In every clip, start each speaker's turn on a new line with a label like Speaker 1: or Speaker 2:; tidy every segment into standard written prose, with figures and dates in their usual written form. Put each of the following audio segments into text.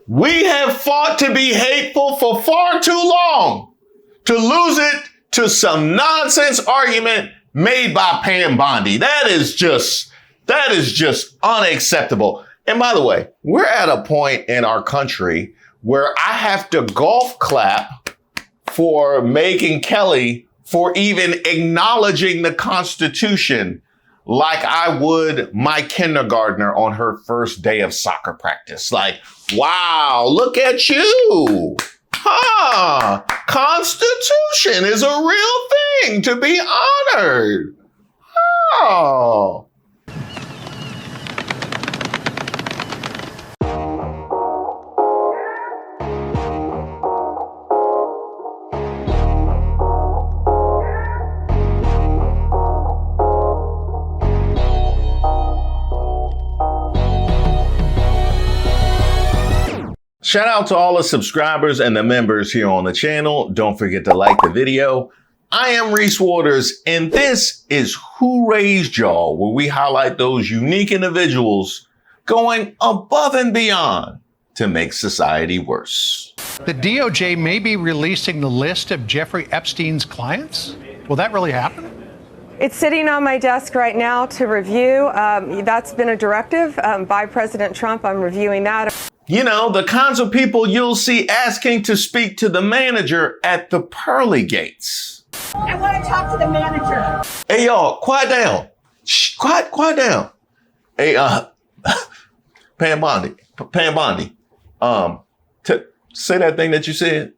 Speaker 1: We have fought to be hateful for far too long to lose it to some nonsense argument made by Pam Bondi. That is just unacceptable. And by the way, we're at a point in our country where I have to golf clap for Megyn Kelly for even acknowledging the Constitution like I would my kindergartner on her first day of soccer practice. Like, wow, look at you. Huh. Constitution is a real thing to be honored. Oh. Shout out to all the subscribers and the members here on the channel. Don't forget to like the video. I am Reese Waters, and this is Who Raised Y'all, where we highlight those unique individuals going above and beyond to make society worse.
Speaker 2: The DOJ may be releasing the list of Jeffrey Epstein's clients. Will that really happen?
Speaker 3: It's sitting on my desk right now to review. That's been a directive by President Trump. I'm reviewing that.
Speaker 1: You know, the kinds of people you'll see asking to speak to the manager at the pearly gates.
Speaker 4: I want to talk to the manager.
Speaker 1: Hey, y'all, quiet down. Shh, quiet down. Hey, Pam Bondi, say that thing that you said.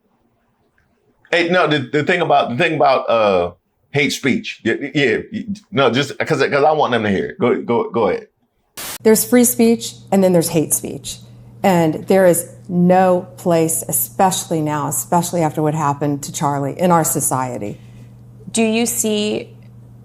Speaker 1: Hey, no, the thing about hate speech. Yeah, no, just because I want them to hear it. Go ahead.
Speaker 5: There's free speech and then there's hate speech. And there is no place, especially now, especially after what happened to Charlie, in our society.
Speaker 6: Do you see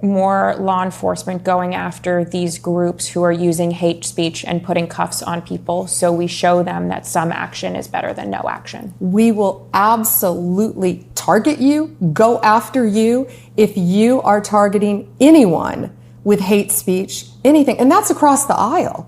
Speaker 6: more law enforcement going after these groups who are using hate speech and putting cuffs on people so we show them that some action is better than no action?
Speaker 5: We will absolutely target you, go after you, if you are targeting anyone with hate speech, anything. And that's across the aisle.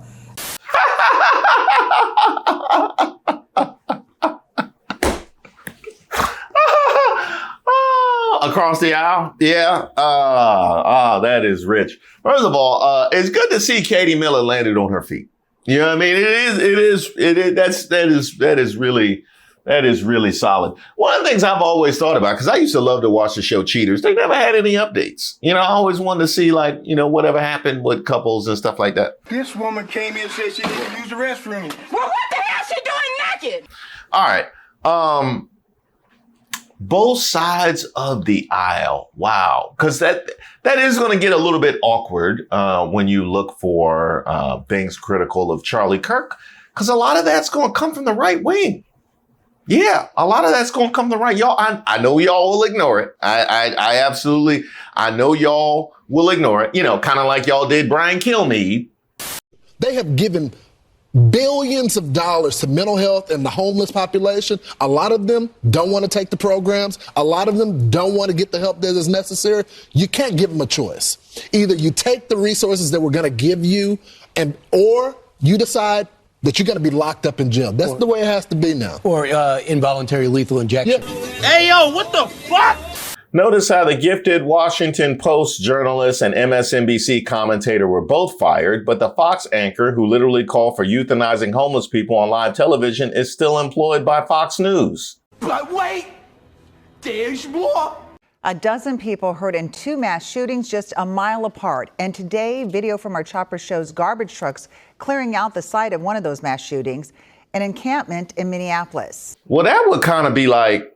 Speaker 1: Across the aisle? Yeah. That is rich. First of all, it's good to see Katie Miller landed on her feet. You know what I mean? That is really solid. One of the things I've always thought about, because I used to love to watch the show Cheaters, they never had any updates. You know, I always wanted to see, like, you know, whatever happened with couples and stuff like that.
Speaker 7: This woman came in and said she didn't use the restroom.
Speaker 4: Well, what the hell is she doing naked?
Speaker 1: All right. Both sides of the aisle. Wow. Because that is going to get a little bit awkward when you look for things critical of Charlie Kirk, because a lot of that's going to come from the right wing. Yeah, a lot of that's going to come from the right. Y'all, I know y'all will ignore it. I absolutely, I know y'all will ignore it. You know, kind of like y'all did Brian Kilmeade.
Speaker 8: They have given billions of dollars to mental health and the homeless population. A lot of them don't want to take the programs. A lot of them don't want to get the help that is necessary. You can't give them a choice. Either you take the resources that we're going to give you, or you decide that you're going to be locked up in jail. That's the way it has to be now.
Speaker 9: Or involuntary lethal injection.
Speaker 8: Yeah.
Speaker 7: Hey, yo, what the fuck?
Speaker 1: Notice how the gifted Washington Post journalist and MSNBC commentator were both fired, but the Fox anchor who literally called for euthanizing homeless people on live television is still employed by Fox News.
Speaker 7: But wait, there's more.
Speaker 10: A dozen people hurt in two mass shootings just a mile apart. And today, video from our chopper shows garbage trucks clearing out the site of one of those mass shootings, an encampment in Minneapolis.
Speaker 1: Well, that would kind of be like,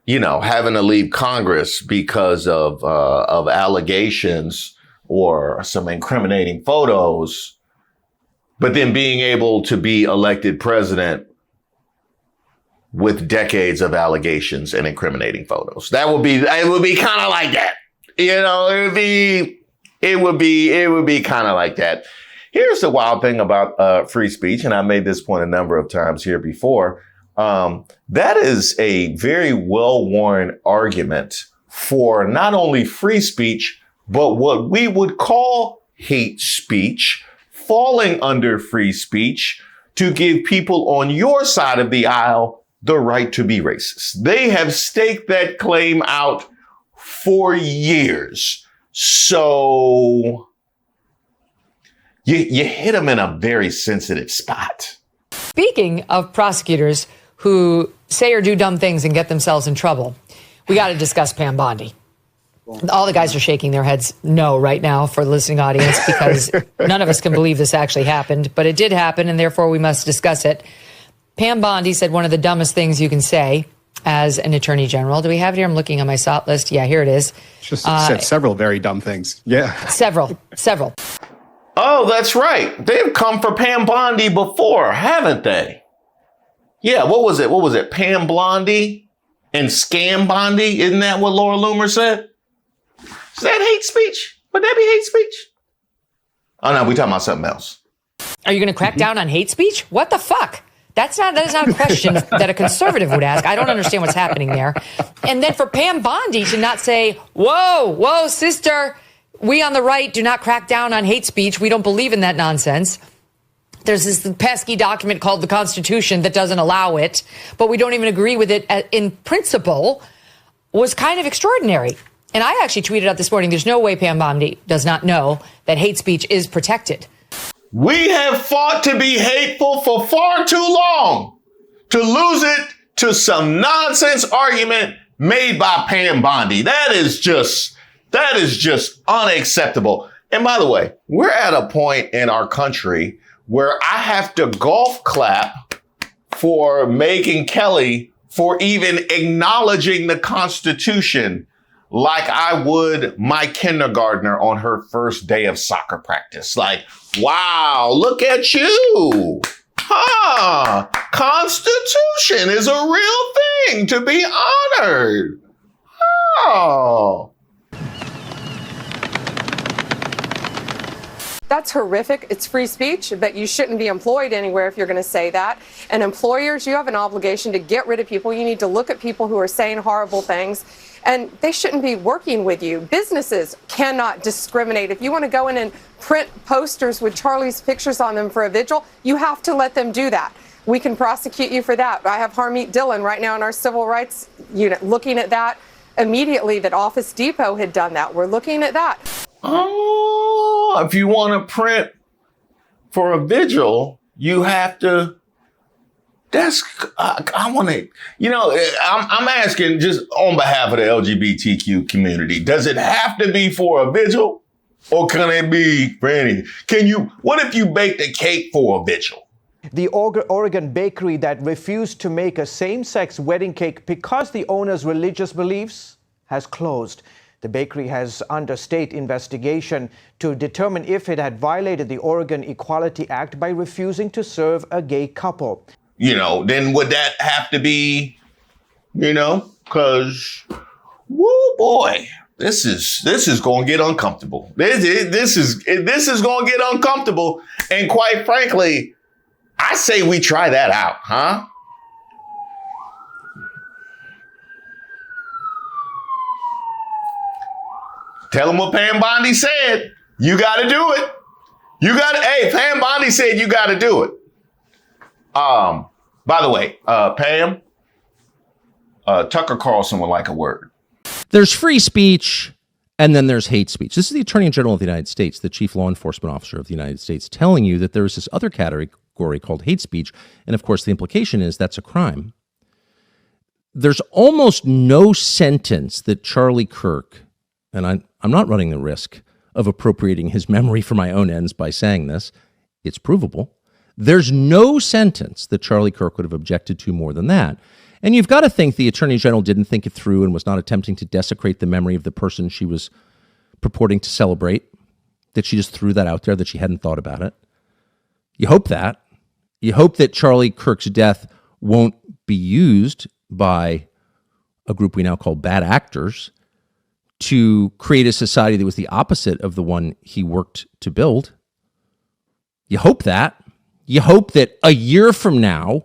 Speaker 1: you know, having to leave Congress because of allegations or some incriminating photos, but then being able to be elected president with decades of allegations and incriminating photos. It would be kind of like that. You know, it would be kind of like that. Here's the wild thing about free speech, and I made this point a number of times here before. That is a very well-worn argument for not only free speech, but what we would call hate speech, falling under free speech, to give people on your side of the aisle the right to be racist. They have staked that claim out for years. So you hit them in a very sensitive spot.
Speaker 11: Speaking of prosecutors who say or do dumb things and get themselves in trouble, we got to discuss Pam Bondi. All the guys are shaking their heads no right now for the listening audience because none of us can believe this actually happened, but it did happen, and therefore we must discuss it. Pam Bondi said one of the dumbest things you can say as an attorney general. Do we have it here? I'm looking on my SOT list. Yeah, here it is.
Speaker 12: Just said several very dumb things. Yeah.
Speaker 11: Several.
Speaker 1: Oh, that's right. They've come for Pam Bondi before, haven't they? Yeah, what was it? Pam Blondie and Scam Bondi? Isn't that what Laura Loomer said? Is that hate speech? Would that be hate speech? Oh, no, we're talking about something else.
Speaker 11: Are you going to crack down on hate speech? What the fuck? That is not a question that a conservative would ask. I don't understand what's happening there. And then for Pam Bondi to not say, whoa, sister, we on the right do not crack down on hate speech. We don't believe in that nonsense. There's this pesky document called the Constitution that doesn't allow it, but we don't even agree with it in principle, was kind of extraordinary. And I actually tweeted out this morning, there's no way Pam Bondi does not know that hate speech is protected.
Speaker 1: We have fought to be hateful for far too long to lose it to some nonsense argument made by Pam Bondi. That is just unacceptable. And by the way, we're at a point in our country where I have to golf clap for Megyn Kelly for even acknowledging the Constitution like I would my kindergartner on her first day of soccer practice. Like, wow, look at you. Constitution is a real thing to be honored. Oh.
Speaker 3: That's horrific. It's free speech, but you shouldn't be employed anywhere if you're going to say that. And employers, you have an obligation to get rid of people. You need to look at people who are saying horrible things, and they shouldn't be working with you. Businesses cannot discriminate. If you want to go in and print posters with Charlie's pictures on them for a vigil, you have to let them do that. We can prosecute you for that. I have Harmeet Dillon right now in our civil rights unit looking at that immediately, that Office Depot had done that. We're looking at that.
Speaker 1: Oh, if you want to print for a vigil, you have to. I want to, I'm asking just on behalf of the LGBTQ community, does it have to be for a vigil or can it be for any? What if you baked a cake for a vigil?
Speaker 13: The Oregon bakery that refused to make a same-sex wedding cake because the owner's religious beliefs has closed. The bakery has under state investigation to determine if it had violated the Oregon Equality Act by refusing to serve a gay couple.
Speaker 1: Then would that have to be, because, woo boy, this is going to get uncomfortable. This is going to get uncomfortable. And quite frankly, I say we try that out, huh? Tell them what Pam Bondi said. You got to do it. Hey, Pam Bondi said you got to do it. By the way, Pam, Tucker Carlson would like a word.
Speaker 14: There's free speech and then there's hate speech. This is the Attorney General of the United States, the Chief Law Enforcement Officer of the United States, telling you that there is this other category called hate speech. And of course, the implication is that's a crime. There's almost no sentence that Charlie Kirk, and I'm not running the risk of appropriating his memory for my own ends by saying this, it's provable. There's no sentence that Charlie Kirk would have objected to more than that. And you've got to think the Attorney General didn't think it through and was not attempting to desecrate the memory of the person she was purporting to celebrate, that she just threw that out there, that she hadn't thought about it. You hope that. You hope that Charlie Kirk's death won't be used by a group we now call bad actors to create a society that was the opposite of the one he worked to build. You hope that. You hope that a year from now,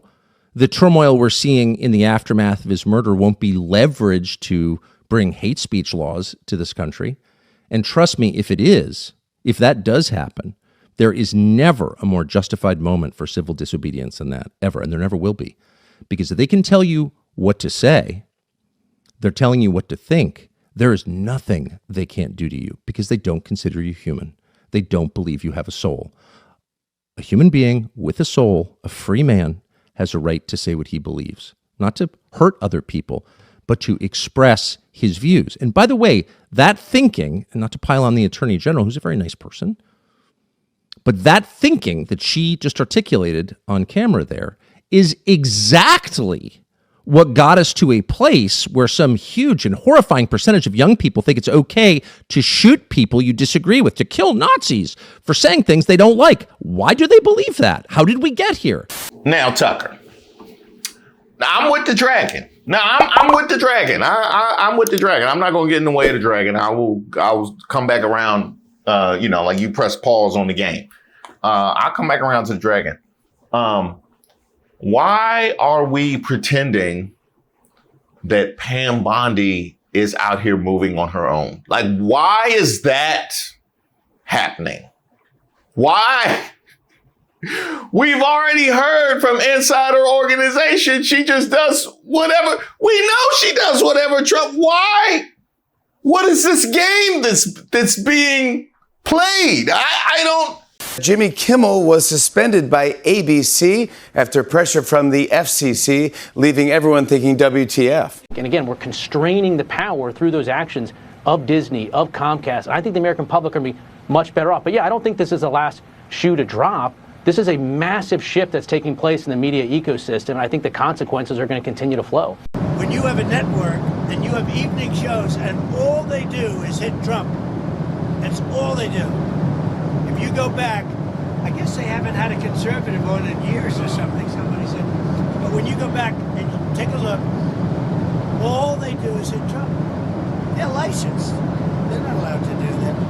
Speaker 14: the turmoil we're seeing in the aftermath of his murder won't be leveraged to bring hate speech laws to this country. And trust me, if it is, if that does happen, There is never a more justified moment for civil disobedience than that, ever, and there never will be. Because if they can tell you what to say, they're telling you what to think, there is nothing they can't do to you because they don't consider you human. They don't believe you have a soul. A human being with a soul, a free man, has a right to say what he believes, not to hurt other people, but to express his views. And by the way, that thinking, and not to pile on the Attorney General, who's a very nice person, but that thinking that she just articulated on camera there is exactly what got us to a place where some huge and horrifying percentage of young people think it's okay to shoot people you disagree with, to kill Nazis for saying things they don't like. Why do they believe that? How did we get here?
Speaker 1: Now, Tucker. Now, I'm with the dragon. I'm with the dragon. I'm with the dragon. I'm not going to get in the way of the dragon. I will come back around, like you press pause on the game. I'll come back around to the dragon. Why are we pretending that Pam Bondi is out here moving on her own? Like, why is that happening? Why? We've already heard from inside her organization she just does whatever. We know she does whatever Trump. Why? What is this game that's being played? I don't.
Speaker 15: Jimmy Kimmel was suspended by ABC after pressure from the FCC, leaving everyone thinking WTF.
Speaker 16: And again, we're constraining the power through those actions of Disney, of Comcast. I think the American public are going to be much better off. But yeah, I don't think this is the last shoe to drop. This is a massive shift that's taking place in the media ecosystem, and I think the consequences are going to continue to flow.
Speaker 17: When you have a network and you have evening shows and all they do is hit Trump, that's all they do. If you go back, I guess they haven't had a conservative on in years or something, somebody said. But when you go back and take a look, all they do is hit Trump. They're licensed. They're not allowed to do that.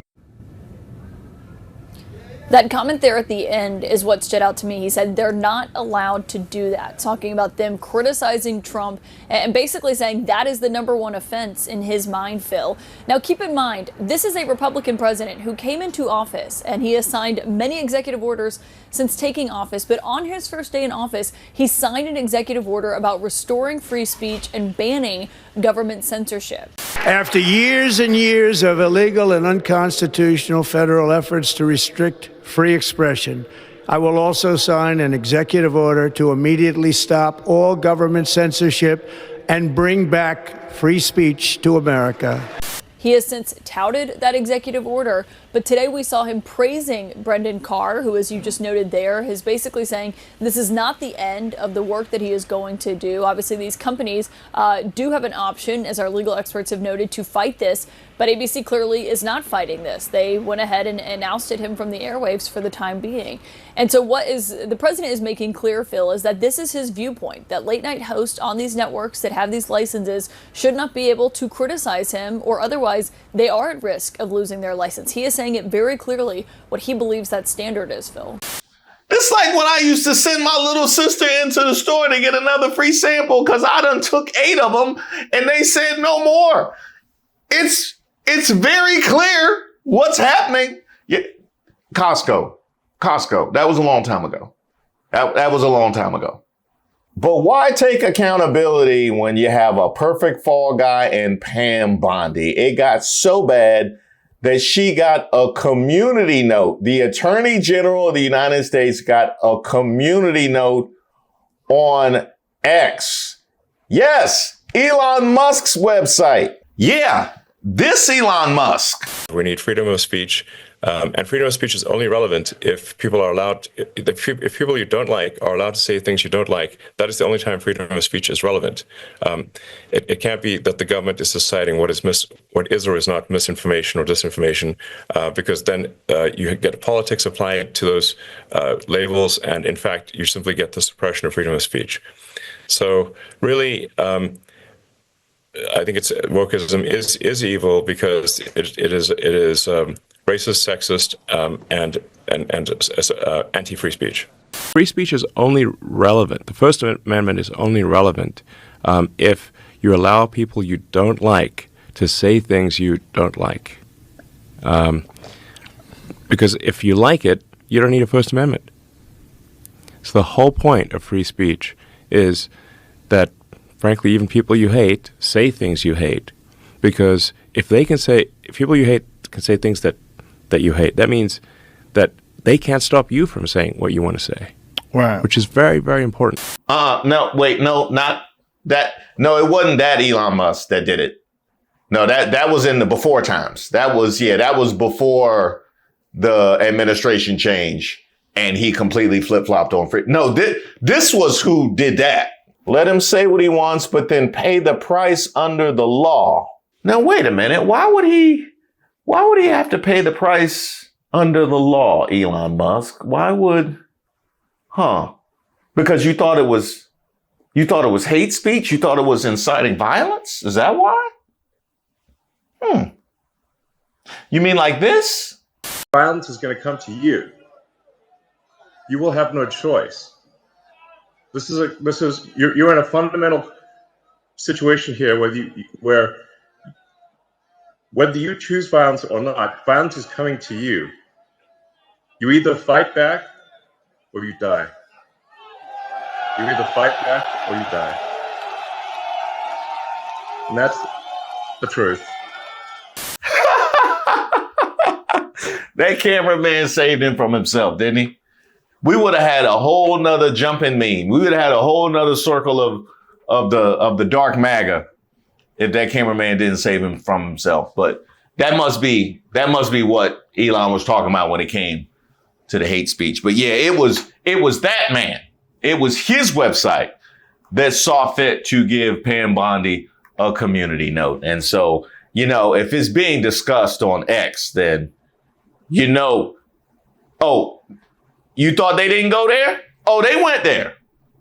Speaker 18: That comment there at the end is what stood out to me. He said they're not allowed to do that, talking about them criticizing Trump and basically saying that is the number one offense in his mind, Phil. Now, keep in mind, this is a Republican president who came into office and he has signed many executive orders since taking office. But on his first day in office, he signed an executive order about restoring free speech and banning government censorship.
Speaker 17: After years and years of illegal and unconstitutional federal efforts to restrict free expression, I will also sign an executive order to immediately stop all government censorship and bring back free speech to America.
Speaker 18: He has since touted that executive order, but today we saw him praising Brendan Carr, who, as you just noted there, is basically saying this is not the end of the work that he is going to do. Obviously, these companies do have an option, as our legal experts have noted, to fight this, but ABC clearly is not fighting this. They went ahead and ousted him from the airwaves for the time being. And so what the president is making clear, Phil, is that this is his viewpoint, that late night hosts on these networks that have these licenses should not be able to criticize him, or otherwise they are at risk of losing their license. He is saying it very clearly what he believes that standard is, Phil.
Speaker 1: It's like when I used to send my little sister into the store to get another free sample because I done took 8 of them and they said no more. It's very clear what's happening. Yeah. Costco. That was a long time ago. That was a long time ago. But why take accountability when you have a perfect fall guy in Pam Bondi? It got so bad that she got a community note. The Attorney General of the United States got a community note on X. Yes, Elon Musk's website. Yeah, this Elon Musk.
Speaker 19: We need freedom of speech. And freedom of speech is only relevant if people are allowed, if people you don't like are allowed to say things you don't like. That is the only time freedom of speech is relevant. It can't be that the government is deciding what is or is not misinformation or disinformation, because then you get politics applied to those labels, and in fact, you simply get the suppression of freedom of speech. So really, I think wokeism is evil because it is racist, sexist, and anti-free speech.
Speaker 20: Free speech is only relevant. The First Amendment is only relevant if you allow people you don't like to say things you don't like. Because if you like it, you don't need a First Amendment. So the whole point of free speech is that, frankly, even people you hate say things you hate, because if people you hate can say things that you hate, that means that they can't stop you from saying what you want to say.
Speaker 12: Wow.
Speaker 20: Which is very, very important.
Speaker 1: No, wait, no, not that. No, it wasn't that Elon Musk that did it. No, that was in the before times. That was before the administration change, and he completely flip-flopped on free. No, this was who did that. Let him say what he wants, but then pay the price under the law. Now, wait a minute. Why would he have to pay the price under the law, Elon Musk? Why would, because you thought it was hate speech? You thought it was inciting violence? Is that why? You mean like this?
Speaker 21: Violence is going to come to you. You will have no choice. You're in a fundamental situation here where whether you choose violence or not, violence is coming to you. You either fight back or you die. You either fight back or you die. And that's the truth.
Speaker 1: That cameraman saved him from himself, didn't he? We would have had a whole nother jumping meme. We would have had a whole nother circle of the dark MAGA if that cameraman didn't save him from himself. But that must be what Elon was talking about when it came to the hate speech. But yeah, it was that man. It was his website that saw fit to give Pam Bondi a community note. And so, if it's being discussed on X, then oh, you thought they didn't go there? Oh, they went there.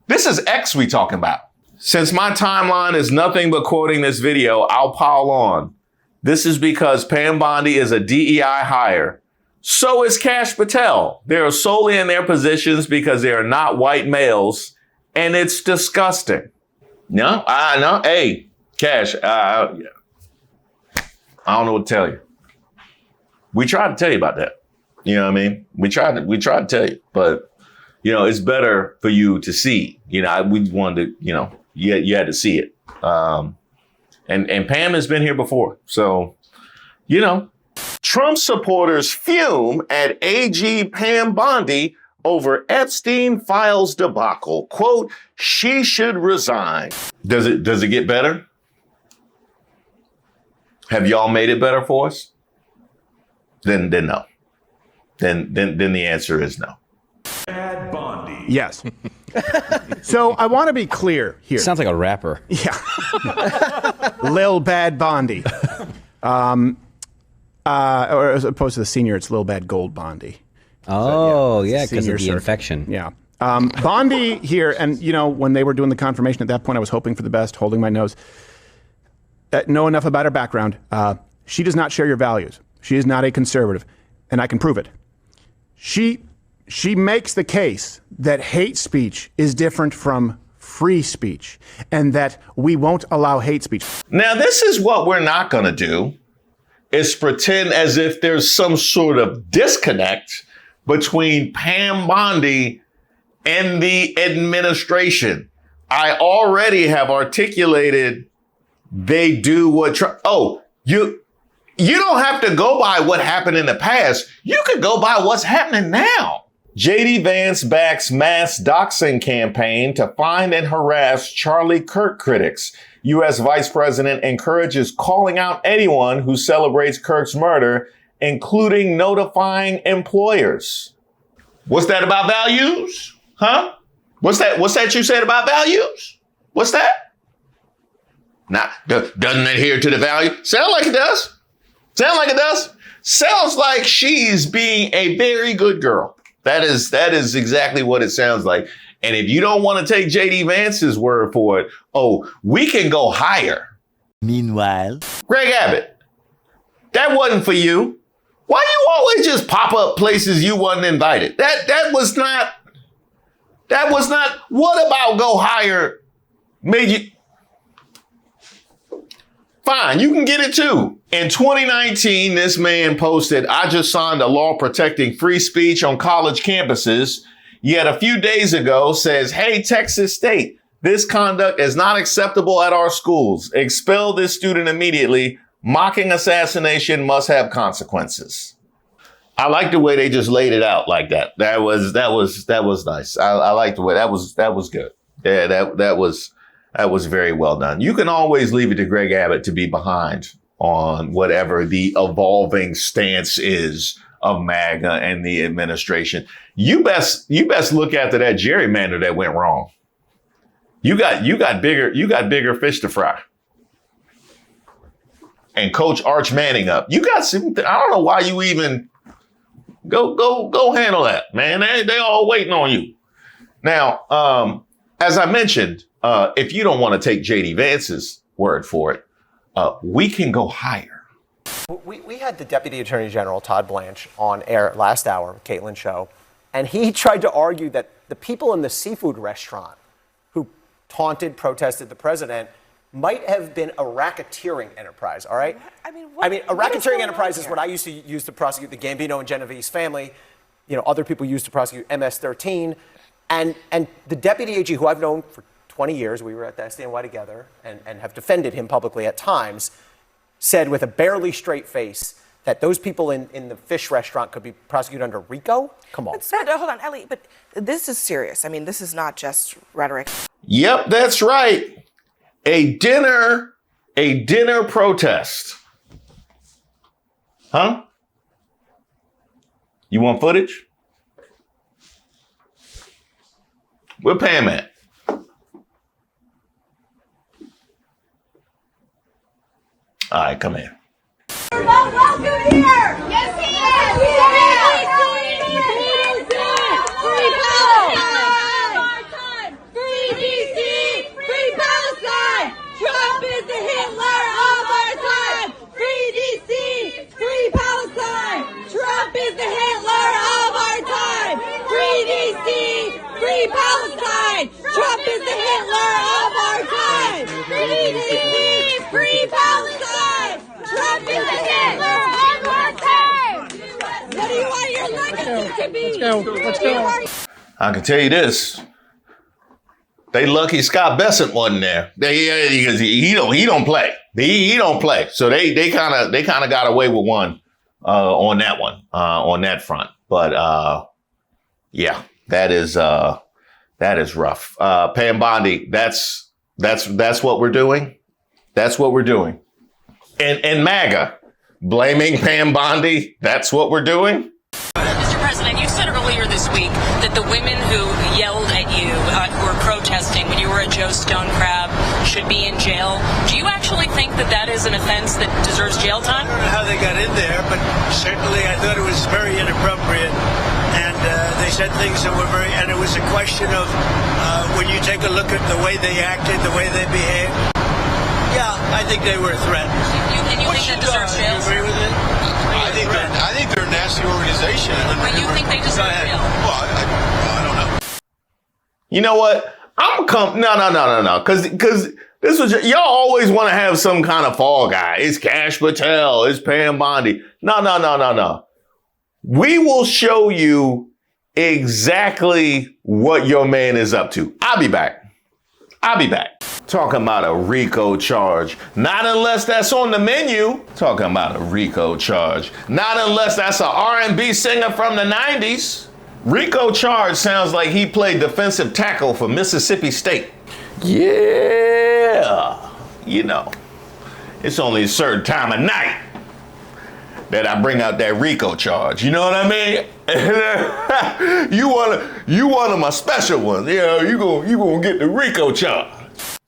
Speaker 1: This is X we talking about. Since my timeline is nothing but quoting this video, I'll pile on. This is because Pam Bondi is a DEI hire. So is Kash Patel. They are solely in their positions because they are not white males, and it's disgusting. No, I know. Hey, Kash, I don't know what to tell you. We tried to tell you about that. You know what I mean? We tried to tell you, but it's better for you to see. We wanted to, you had to see it. And Pam has been here before. So, Trump supporters fume at AG Pam Bondi over Epstein files debacle. Quote, she should resign. Does it get better? Have y'all made it better for us? Then no. Then the answer is no.
Speaker 22: Bad Bondi. Yes. So I want to be clear here.
Speaker 23: Sounds like a rapper.
Speaker 22: Yeah. Lil Bad Bondi. Or as opposed to the senior, it's Lil Bad Gold Bondi.
Speaker 23: Oh, yeah, because of the
Speaker 22: circuit.
Speaker 23: infection.
Speaker 22: Yeah. Bondi here, and when they were doing the confirmation at that point, I was hoping for the best, holding my nose. Know enough about her background. She does not share your values. She is not a conservative, and I can prove it. She makes the case that hate speech is different from free speech and that we won't allow hate speech.
Speaker 1: Now, this is what we're not going to do, is pretend as if there's some sort of disconnect between Pam Bondi and the administration. I already have articulated they do what you don't have to go by what happened in the past. You could go by what's happening now. J.D. Vance backs mass doxing campaign to find and harass Charlie Kirk critics. U.S. Vice President encourages calling out anyone who celebrates Kirk's murder, including notifying employers. What's that about values? Huh? What's that you said about values? What's that? Doesn't adhere to the value? Sound like it does. Sounds like she's being a very good girl. That is exactly what it sounds like. And if you don't want to take J.D. Vance's word for it, we can go higher.
Speaker 23: Meanwhile,
Speaker 1: Greg Abbott, that wasn't for you. Why you always just pop up places you wasn't invited? That was not. What about go higher made you? Fine, you can get it too. In 2019, this man posted, I just signed a law protecting free speech on college campuses. Yet a few days ago says, hey, Texas State, this conduct is not acceptable at our schools. Expel this student immediately. Mocking assassination must have consequences. I like the way they just laid it out like that. That was nice. I like the way that was good. Yeah, that was very well done. You can always leave it to Greg Abbott to be behind on whatever the evolving stance is of MAGA and the administration. You best look after that gerrymander that went wrong. You got bigger fish to fry. And Coach Arch Manning up. You got some. I don't know why you even go handle that, man. They all waiting on you. Now, as I mentioned, if you don't want to take JD Vance's word for it, we can go higher.
Speaker 2: We had the Deputy Attorney General, Todd Blanche, on air last hour with Caitlin's show, and he tried to argue that the people in the seafood restaurant who taunted, protested the president might have been a racketeering enterprise, all right? I mean, a racketeering enterprise is what I used to use to prosecute the Gambino and Genovese family. You know, other people used to prosecute MS-13. And the deputy AG, who I've known for 20 years, we were at the SDNY together and have defended him publicly at times, said with a barely straight face that those people in the fish restaurant could be prosecuted under RICO? Come on.
Speaker 5: But hold on, Ellie, but this is serious. I mean, this is not just rhetoric.
Speaker 1: Yep, that's right. A dinner protest. Huh? You want footage? Where Pam at? All right, come in.
Speaker 4: Welcome here! Yes, he is! Free DC! Free Palestine! Trump is the Hitler of our time! Free DC! Free Palestine! Trump is the Hitler of our time! Free DC! Free Palestine! Trump is the Hitler of our time! Free DC! Free Palestine! Trump is the Hitler of our time! What do you want your legacy to be?
Speaker 1: Let's go. I can tell you this. They lucky Scott Bessent wasn't there. Because he don't play. He don't play. So they kind of got away with one on that front. But yeah, that is rough. Pam Bondi, that's what we're doing. That's what we're doing. And MAGA blaming Pam Bondi, that's what we're doing.
Speaker 6: Mr. President, you said earlier this week that the women who yelled at you, who were protesting when you were at Joe Stone Crab, should be in jail. Do you actually think that is an offense that deserves jail time?
Speaker 17: I don't know how they got in there, but certainly I thought it was very inappropriate. And they said things that were and it was a question of when you take a look at the way they acted, the way they behaved. Yeah, I think they were a threat.
Speaker 6: And you think that deserves jail?
Speaker 17: Do you agree with it?
Speaker 7: I think they're a nasty organization.
Speaker 6: But you think they deserve jail?
Speaker 7: Well, I don't know.
Speaker 1: You know what? No. Because this was y'all always want to have some kind of fall guy. It's Kash Patel. It's Pam Bondi. No. We will show you exactly what your man is up to. I'll be back. Talking about a RICO charge. Not unless that's on the menu. Talking about a RICO charge. Not unless that's an R&B singer from the 90s. RICO charge sounds like he played defensive tackle for Mississippi State. Yeah. You know, it's only a certain time of night that I bring out that RICO charge. You know what I mean? You one of my special ones. Yeah, you gonna get the RICO charge.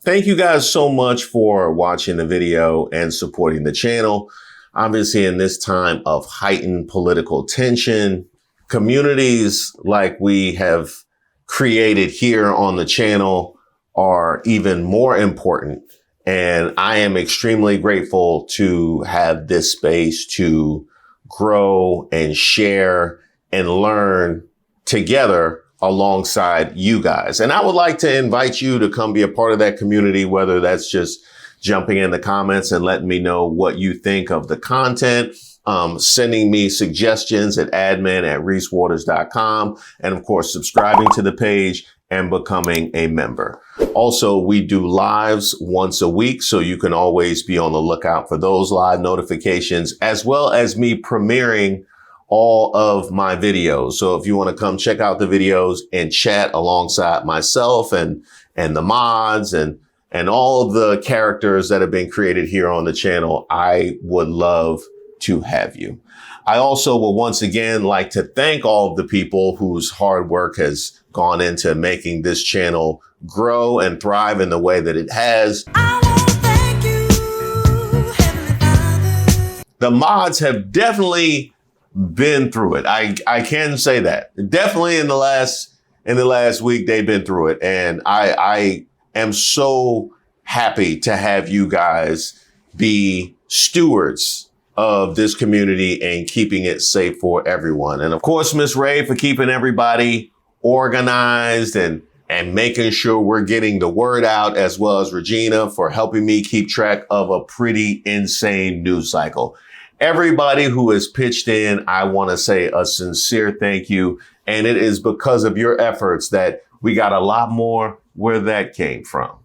Speaker 1: Thank you guys so much for watching the video and supporting the channel. Obviously, in this time of heightened political tension, communities like we have created here on the channel are even more important. And I am extremely grateful to have this space to grow and share and learn together alongside you guys. And I would like to invite you to come be a part of that community, whether that's just jumping in the comments and letting me know what you think of the content, sending me suggestions at admin@ReeseWaters.com, and of course, subscribing to the page and becoming a member. Also, we do lives once a week, so you can always be on the lookout for those live notifications, as well as me premiering all of my videos. So if you want to come check out the videos and chat alongside myself and the mods and all of the characters that have been created here on the channel, I would love to have you. I also will once again like to thank all of the people whose hard work has gone into making this channel grow and thrive in the way that it has. The mods have definitely been through it. I can say that. Definitely in the last week, they've been through it. And I am so happy to have you guys be stewards of this community and keeping it safe for everyone. And of course, Miss Ray for keeping everybody organized and making sure we're getting the word out, as well as Regina for helping me keep track of a pretty insane news cycle. Everybody who has pitched in, I want to say a sincere thank you. And it is because of your efforts that we got a lot more where that came from.